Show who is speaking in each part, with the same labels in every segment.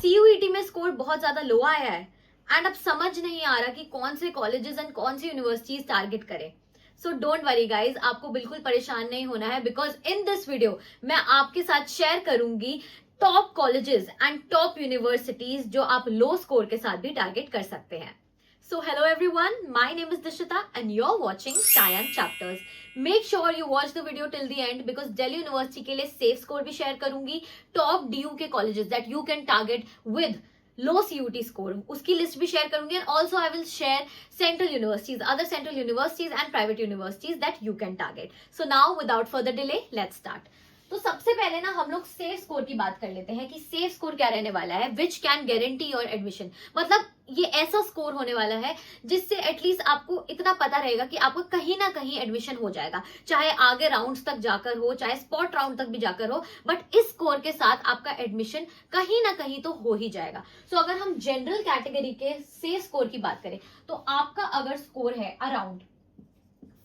Speaker 1: CUET में score बहुत ज्यादा लो आया है एंड अब समझ नहीं आ रहा कि कौन से कॉलेजेस एंड कौन सी यूनिवर्सिटीज टारगेट करें। सो डोंट वरी गाइज, आपको बिल्कुल परेशान नहीं होना है, बिकॉज इन दिस वीडियो मैं आपके साथ शेयर करूंगी top colleges and top universities जो आप लो स्कोर के साथ भी टारगेट कर सकते हैं। So hello everyone, my name is Dishita and you're watching Sayan Chapters. Make sure you watch the video till the end because Delhi University के लिए सेफ स्कोर भी शेयर करूंगी, टॉप डीयू के colleges that you can target with low CUET score, उसकी list भी share करूंगी and also I will share central universities, other central universities and private universities that you can target. So now without further delay let's start. तो सबसे पहले ना हम लोग safe score की बात कर लेते हैं कि सेफ स्कोर क्या रहने वाला है, which can guarantee your admission. मतलब ये ऐसा स्कोर होने वाला है जिससे एटलीस्ट आपको इतना पता रहेगा कि आपको कहीं ना कहीं एडमिशन हो जाएगा, चाहे आगे राउंड्स तक जाकर हो, चाहे स्पॉट राउंड तक भी जाकर हो, बट इस स्कोर के साथ आपका एडमिशन कहीं ना कहीं तो हो ही जाएगा। सो अगर हम जनरल कैटेगरी के सेफ स्कोर की बात करें तो आपका अगर स्कोर है अराउंड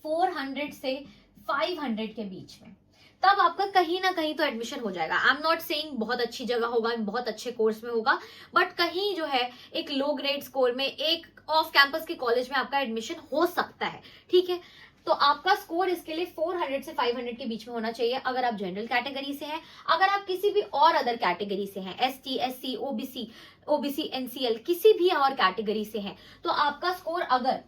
Speaker 1: 400 से 500 के बीच में, तब आपका कहीं ना कहीं तो एडमिशन हो जाएगा। आई एम नॉट सेइंग बहुत अच्छी जगह होगा, बहुत अच्छे कोर्स में होगा, बट कहीं जो है एक लो ग्रेड स्कोर में, एक ऑफ कैंपस के कॉलेज में आपका एडमिशन हो सकता है। ठीक है, तो आपका स्कोर इसके लिए 400 से 500 के बीच में होना चाहिए अगर आप जनरल कैटेगरी से हैं। अगर आप किसी भी और अदर कैटेगरी से हैं, एसटी, एससी, ओबीसी, एनसीएल, किसी भी और कैटेगरी से हैं, तो आपका स्कोर अगर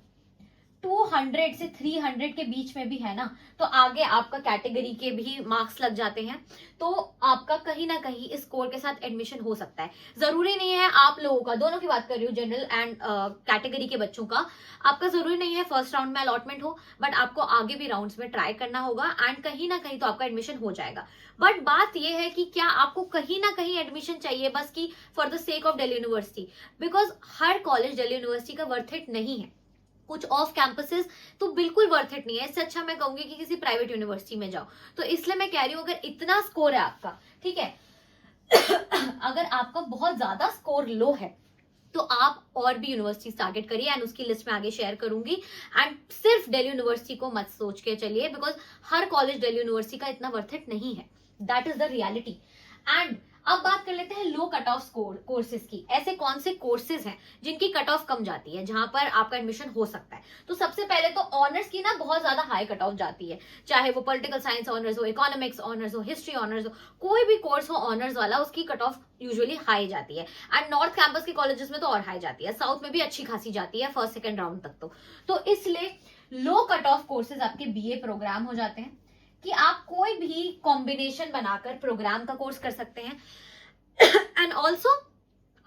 Speaker 1: 200 से 300 के बीच में भी है ना, तो आगे आपका कैटेगरी के भी मार्क्स लग जाते हैं, तो आपका कहीं ना कहीं इस स्कोर के साथ एडमिशन हो सकता है। जरूरी नहीं है आप लोगों का, दोनों की बात कर रही हूँ, जनरल एंड कैटेगरी के बच्चों का, आपका जरूरी नहीं है फर्स्ट राउंड में अलॉटमेंट हो, बट आपको आगे भी राउंड्स में ट्राई करना होगा एंड कहीं ना कहीं तो आपका एडमिशन हो जाएगा। बट बात यह है कि क्या आपको कहीं ना कहीं एडमिशन चाहिए बस की for the sake of Delhi university, because her college Delhi university का वर्थ इट नहीं है। कुछ ऑफ कैंपसेस तो बिल्कुल वर्थ इट नहीं है, इससे अच्छा मैं कहूंगी कि किसी प्राइवेट यूनिवर्सिटी में जाओ। तो इसलिए मैं कह रही हूं अगर इतना स्कोर है आपका, ठीक है अगर आपका बहुत ज्यादा स्कोर लो है तो आप और भी यूनिवर्सिटीज टारगेट करिए एंड उसकी लिस्ट में आगे शेयर करूंगी। एंड सिर्फ दिल्ली यूनिवर्सिटी को मत सोच के चलिए, because her college Delhi university का इतना वर्थ इट नहीं है, that is the reality. And अब बात कर लेते हैं लो कट ऑफ स्कोर कोर्सेज की। ऐसे कौन से कोर्सेज हैं जिनकी कट ऑफ कम जाती है, जहां पर आपका एडमिशन हो सकता है? तो सबसे पहले तो ऑनर्स की ना बहुत ज्यादा हाई कट ऑफ जाती है, चाहे वो पॉलिटिकल साइंस ऑनर्स हो, इकोनॉमिक्स ऑनर्स हो, हिस्ट्री ऑनर्स हो, कोई भी कोर्स हो ऑनर्स वाला, उसकी कट ऑफ यूजुअली हाई जाती है। एंड नॉर्थ कैंपस के कॉलेजेस में तो और हाई जाती है, साउथ में भी अच्छी खासी जाती है फर्स्ट सेकेंड राउंड तक। तो इसलिए लो कट ऑफ कोर्सेज आपके बीए प्रोग्राम हो जाते हैं कि आप कोई भी कॉम्बिनेशन बनाकर प्रोग्राम का कोर्स कर सकते हैं। एंड ऑल्सो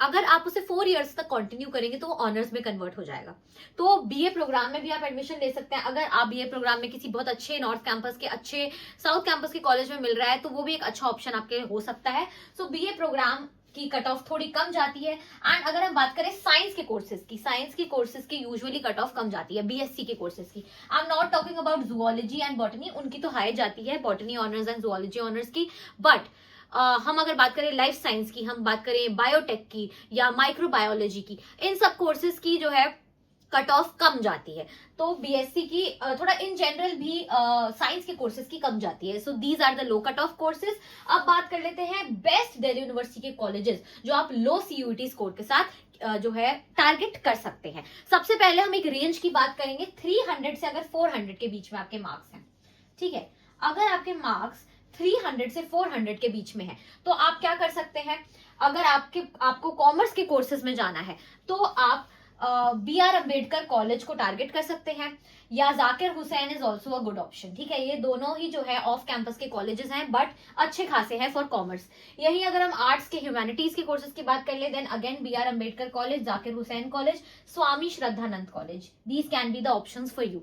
Speaker 1: अगर आप उसे 4 इयर्स तक कंटिन्यू करेंगे तो वो ऑनर्स में कन्वर्ट हो जाएगा। तो बीए प्रोग्राम में भी आप एडमिशन ले सकते हैं। अगर आप बीए प्रोग्राम में किसी बहुत अच्छे नॉर्थ कैंपस के, अच्छे साउथ कैंपस के कॉलेज में मिल रहा है तो वो भी एक अच्छा ऑप्शन आपके हो सकता है। सो बीए प्रोग्राम की कट ऑफ थोड़ी कम जाती है। एंड अगर हम बात करें साइंस के कोर्सेज की यूजुअली कट ऑफ कम जाती है, बीएससी के कोर्सेज की। I am not talking about zoology and botany, उनकी तो हाई जाती है, botany honours and zoology honours की। बट हम अगर बात करें लाइफ साइंस की, हम बात करें बायोटेक की या माइक्रोबायोलॉजी की, इन सब कोर्सेज की जो है कट ऑफ कम जाती है। तो बीएससी की थोड़ा इन जनरल भी साइंस के कोर्सेज की कम जाती है। So these are the low cut off courses. अब बात कर लेते हैं बेस्ट दिल्ली यूनिवर्सिटी के कॉलेजेस जो आप लो सीयूटी स्कोर के साथ जो है टारगेट कर सकते हैं। सबसे पहले हम एक रेंज की बात करेंगे, 300 से अगर 400 के बीच में आपके मार्क्स हैं, ठीक है, अगर आपके मार्क्स 300 से 400 के बीच में है तो आप क्या कर सकते हैं? अगर आपको कॉमर्स के कोर्सेज में जाना है तो आप BR अम्बेडकर कॉलेज को टारगेट कर सकते हैं, या Zakir Hussain is also a good option. ठीक है, ये दोनों ही जो है ऑफ कैंपस के कॉलेजेस हैं बट अच्छे खासे हैं फॉर कॉमर्स। यही अगर हम आर्ट्स के, ह्यूमैनिटीज के कोर्सेज की बात कर ले, then again BR Ambedkar College, Zakir Hussain College, Swami Shraddhanand College, these can be the options for you.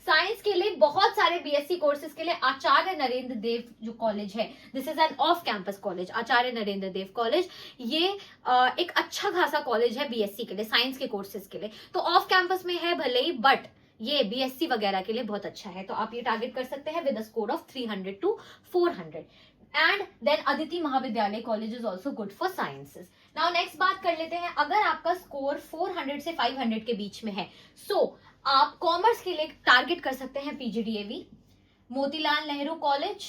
Speaker 1: Science के लिए बहुत सारे बीएससी कोर्सेज के लिए आचार्य नरेंद्र देव जो कॉलेज है, this is an off campus college, Acharya Narendra Dev College, ये एक अच्छा खासा कॉलेज है बीएससी के लिए, साइंस के कोर्सेज के लिए। तो ऑफ कैंपस में है भले ही, बट ये बीएससी वगैरह के लिए बहुत अच्छा है, तो आप ये टारगेट कर सकते हैं with a score of 300 to 400। And then Aditi Mahavidyalaya college is also good for sciences. Now next बात कर लेते हैं, अगर आपका स्कोर 400 से 500 के बीच में है, सो आप कॉमर्स के लिए टारगेट कर सकते हैं PGDAV, Motilal Nehru College,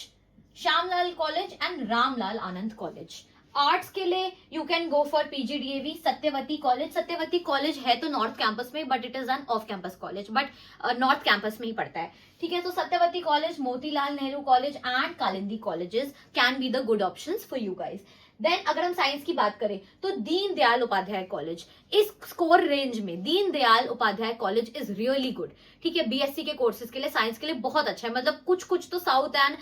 Speaker 1: Shyamlal College and Ramlal Anand College. Arts के लिए you can go for PGDAV Satyawati College. Satyawati College है तो नॉर्थ कैंपस में, but it is an off campus college, but north campus में ही पड़ता है, ठीक है। तो Satyawati College, Motilal Nehru College and Kalindi colleges can be the good options for you guys. Then अगर हम साइंस की बात करें तो दीनदयाल उपाध्याय कॉलेज, इस स्कोर रेंज में Deendayal Upadhyaya College is really good, ठीक है। बीएससी के कोर्सेज के लिए, साइंस के लिए बहुत अच्छा है, मतलब कुछ कुछ तो साउथ एंड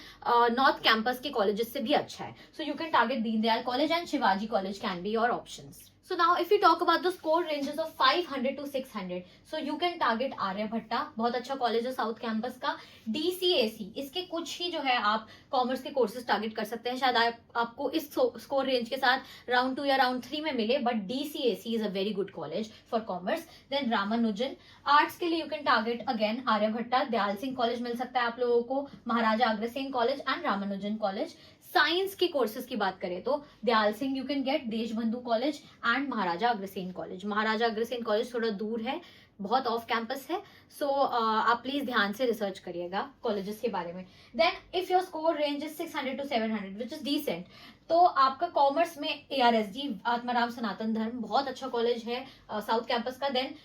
Speaker 1: नॉर्थ कैंपस के कॉलेजेस से भी अच्छा है। सो you can target Deendayal college and Shivaji college can be your options. So now if we talk about the score ranges of 500 to 600, so you can target Aryabhatta, बहुत अच्छा कॉलेज है south campus का। DCAC, इसके कुछ ही जो है आप कॉमर्स के कोर्सेज टारगेट कर सकते हैं, शायद आपको इस स्कोर रेंज के साथ राउंड 2 या राउंड 3 में मिले, but DCAC is a very good college for commerce. Then Ramanujan, arts के लिए you can target again Aryabhatta, Dayal Singh college मिल सकता है आप लोगों को, Maharaja Agrasen college and Ramanujan college. Science के कोर्सेज की बात करें तो Dayal Singh you can get, Deshbandhu college and Maharaja Agrasen college. Maharaja Agrasen college थोड़ा दूर है, बहुत ऑफ कैंपस है, सो आप प्लीज ध्यान से रिसर्च करिएगा कॉलेजेस के बारे में। Then if your score range is 600 to 700 which is decent, तो आपका कॉमर्स में ARSG आत्माराम सनातन धर्म बहुत अच्छा कॉलेज है साउथ कैंपस का। Then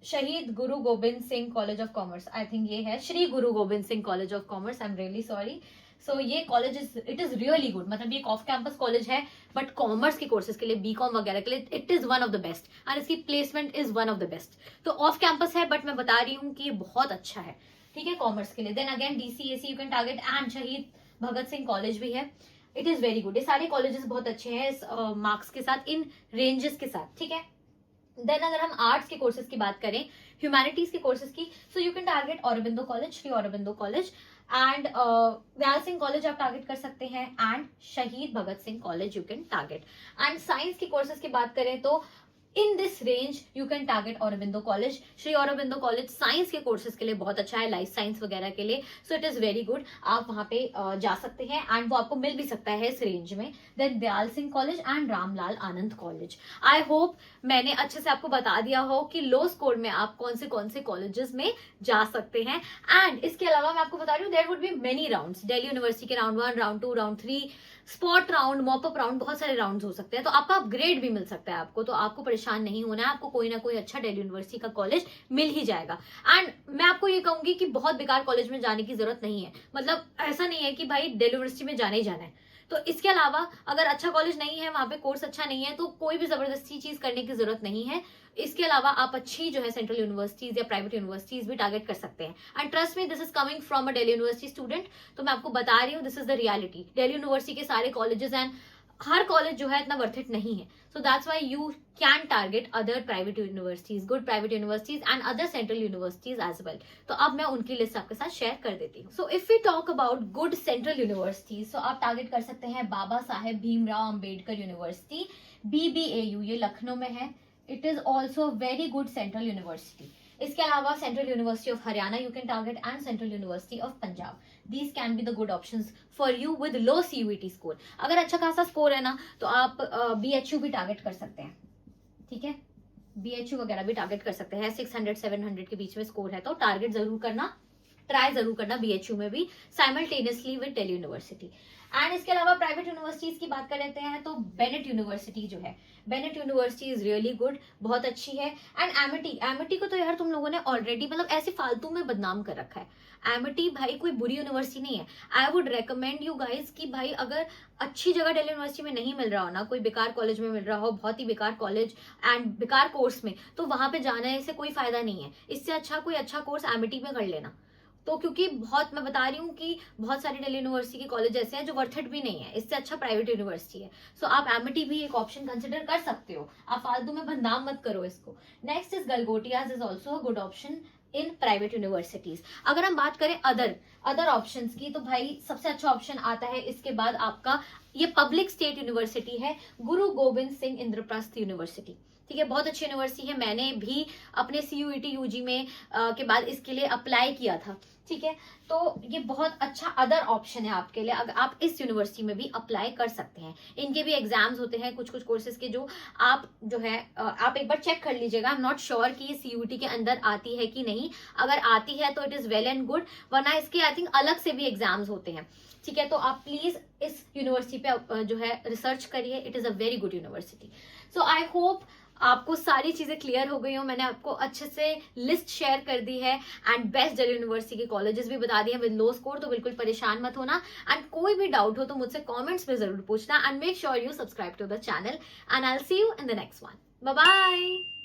Speaker 1: Shaheed Guru Gobind Singh college of commerce, I think ये है Shri Guru Gobind Singh college of commerce, I am really sorry. So ये college it is really good, मतलब ये एक ऑफ कैंपस कॉलेज है, बट कॉमर्स के कोर्सेज के लिए, बीकॉम वगैरह के लिए it is one of the best and इसकी placement is one of the best. तो ऑफ कैंपस है, बट मैं बता रही हूँ कि ये बहुत अच्छा है, ठीक है, कॉमर्स के लिए। Then again DCAC you can target and Shaheed Bhagat Singh college भी है, इट इज वेरी गुड। ये सारे कॉलेजेस बहुत अच्छे हैं इस मार्क्स के साथ, इन रेंजेस के साथ, ठीक है। देन अगर हम आर्ट्स के कोर्सेज की बात करें, ह्यूमैनिटीज के कोर्सेज की, so you can target Aurobindo college, Shri Aurobindo college and Dayal Singh college आप टारगेट कर सकते हैं, and Shaheed Bhagat Singh college you can target. And science की कोर्सेज की बात करें तो in this range you can target Aurobindo college. Shri Aurobindo college science के कोर्सेज के लिए बहुत अच्छा है, लाइफ साइंस वगैरह के लिए, so it is very good, आप वहां पे जा सकते हैं एंड वो आपको मिल भी सकता है इस रेंज में। Then Dayal Singh College and Ramlal Anand College. I hope मैंने अच्छे से आपको बता दिया हो कि लो स्कोर में आप कौन से कॉलेजेस में जा सकते हैं। एंड इसके अलावा मैं आपको बता रही हूँ there would be many rounds, Delhi university के round 1, round 2, round 3, spot round, mop up round, बहुत सारे राउंड्स हो सकते हैं, तो आपका अपग्रेड भी मिल सकता है आपको, तो आपको परेशान नहीं होना है, आपको कोई ना कोई अच्छा दिल्ली यूनिवर्सिटी का कॉलेज मिल ही जाएगा। एंड मैं आपको ये कहूंगी कि बहुत बेकार कॉलेज में जाने की जरूरत नहीं है, मतलब ऐसा नहीं है कि भाई दिल्ली यूनिवर्सिटी में जाना ही जाना है। तो इसके अलावा अगर अच्छा कॉलेज नहीं है, वहां पे कोर्स अच्छा नहीं है, तो कोई भी जबरदस्ती चीज करने की जरूरत नहीं है। इसके अलावा आप अच्छी जो है सेंट्रल यूनिवर्सिटीज या प्राइवेट यूनिवर्सिटीज भी टारगेट कर सकते हैं। And trust me, this is coming from a Delhi university student, तो मैं आपको बता रही हूँ this is the reality. Delhi university के सारे कॉलेजेस एंड हर कॉलेज जो है इतना वर्थ इट नहीं है, so that's why you can target other private universities, good private universities and other central universities as well. तो अब मैं उनकी लिस्ट आपके साथ शेयर कर देती हूँ। So if we talk about good central universities, so आप टारगेट कर सकते हैं बाबा साहेब भीमराव अंबेडकर यूनिवर्सिटी, BBAU, ये लखनऊ में है, it is also very good central university. इसके अलावा central university of Haryana you can target and central university of Punjab, these can be the good options for you with low CUET score. अगर अच्छा खासा score है ना, तो आप BHU भी टारगेट कर सकते हैं, ठीक है, BHU वगैरह भी टारगेट कर सकते हैं। 600-700 के बीच में स्कोर है तो टारगेट जरूर करना, ट्राई जरूर करना BHU में भी simultaneously with Delhi university. And इसके अलावा प्राइवेट यूनिवर्सिटीज की बात कर लेते हैं तो बेनेट यूनिवर्सिटी जो है, Bennett university is really good, बहुत अच्छी है। एंड एमिटी को तो यार तुम लोगों ने ऑलरेडी मतलब ऐसे फालतू में बदनाम कर रखा है। एमिटी भाई कोई बुरी यूनिवर्सिटी नहीं है। I would recommend you guys कि भाई अगर अच्छी जगह दिल्ली यूनिवर्सिटी में नहीं मिल रहा हो ना, कोई बेकार कॉलेज में मिल रहा हो, बहुत ही बेकार कॉलेज एंड बेकार कोर्स में, तो वहां पे जाने से कोई फायदा नहीं है। इससे अच्छा कोई अच्छा कोर्स एमिटी में कर लेना। तो क्योंकि बहुत मैं बता रही हूँ कि बहुत सारी दिल्ली यूनिवर्सिटी के कॉलेज ऐसे हैं जो वर्थ इट भी नहीं है, इससे अच्छा प्राइवेट यूनिवर्सिटी है। सो आप एमिटी भी एक ऑप्शन कंसिडर कर सकते हो, आप फालतू में बदनाम मत करो इसको। Next is Galgotias is also a good option in private universities. अगर हम बात करें अदर ऑप्शंस की, तो भाई सबसे अच्छा ऑप्शन आता है इसके बाद आपका ये पब्लिक स्टेट यूनिवर्सिटी है, गुरु गोविंद सिंह इंद्रप्रस्थ यूनिवर्सिटी, ठीक है, बहुत अच्छी यूनिवर्सिटी है। मैंने भी अपने CUET UG में के बाद इसके लिए अप्लाई किया था, ठीक है, तो ये बहुत अच्छा अदर ऑप्शन है आपके लिए, अगर आप इस यूनिवर्सिटी में भी अप्लाई कर सकते हैं। इनके भी एग्जाम्स होते हैं कुछ कुछ कोर्सेज के, जो आप जो है आप एक बार चेक कर लीजिएगा। आई एम नॉट श्योर कि ये सीयूटी के अंदर आती है कि नहीं, अगर आती है तो it is well and good, वरना इसके आई थिंक अलग से भी एग्जाम्स होते हैं। ठीक है, तो आप प्लीज इस यूनिवर्सिटी पे जो है रिसर्च करिए, it is a very good university. So I hope आपको सारी चीजें क्लियर हो गई हो, मैंने आपको अच्छे से लिस्ट शेयर कर दी है एंड बेस्ट दिल्ली यूनिवर्सिटी के कॉलेजेस भी बता दिए हैं विद लो स्कोर, तो बिल्कुल परेशान मत होना। एंड कोई भी डाउट हो तो मुझसे कमेंट्स में जरूर पूछना, and make sure you subscribe to the channel, and I will see you in the next one. Bye bye.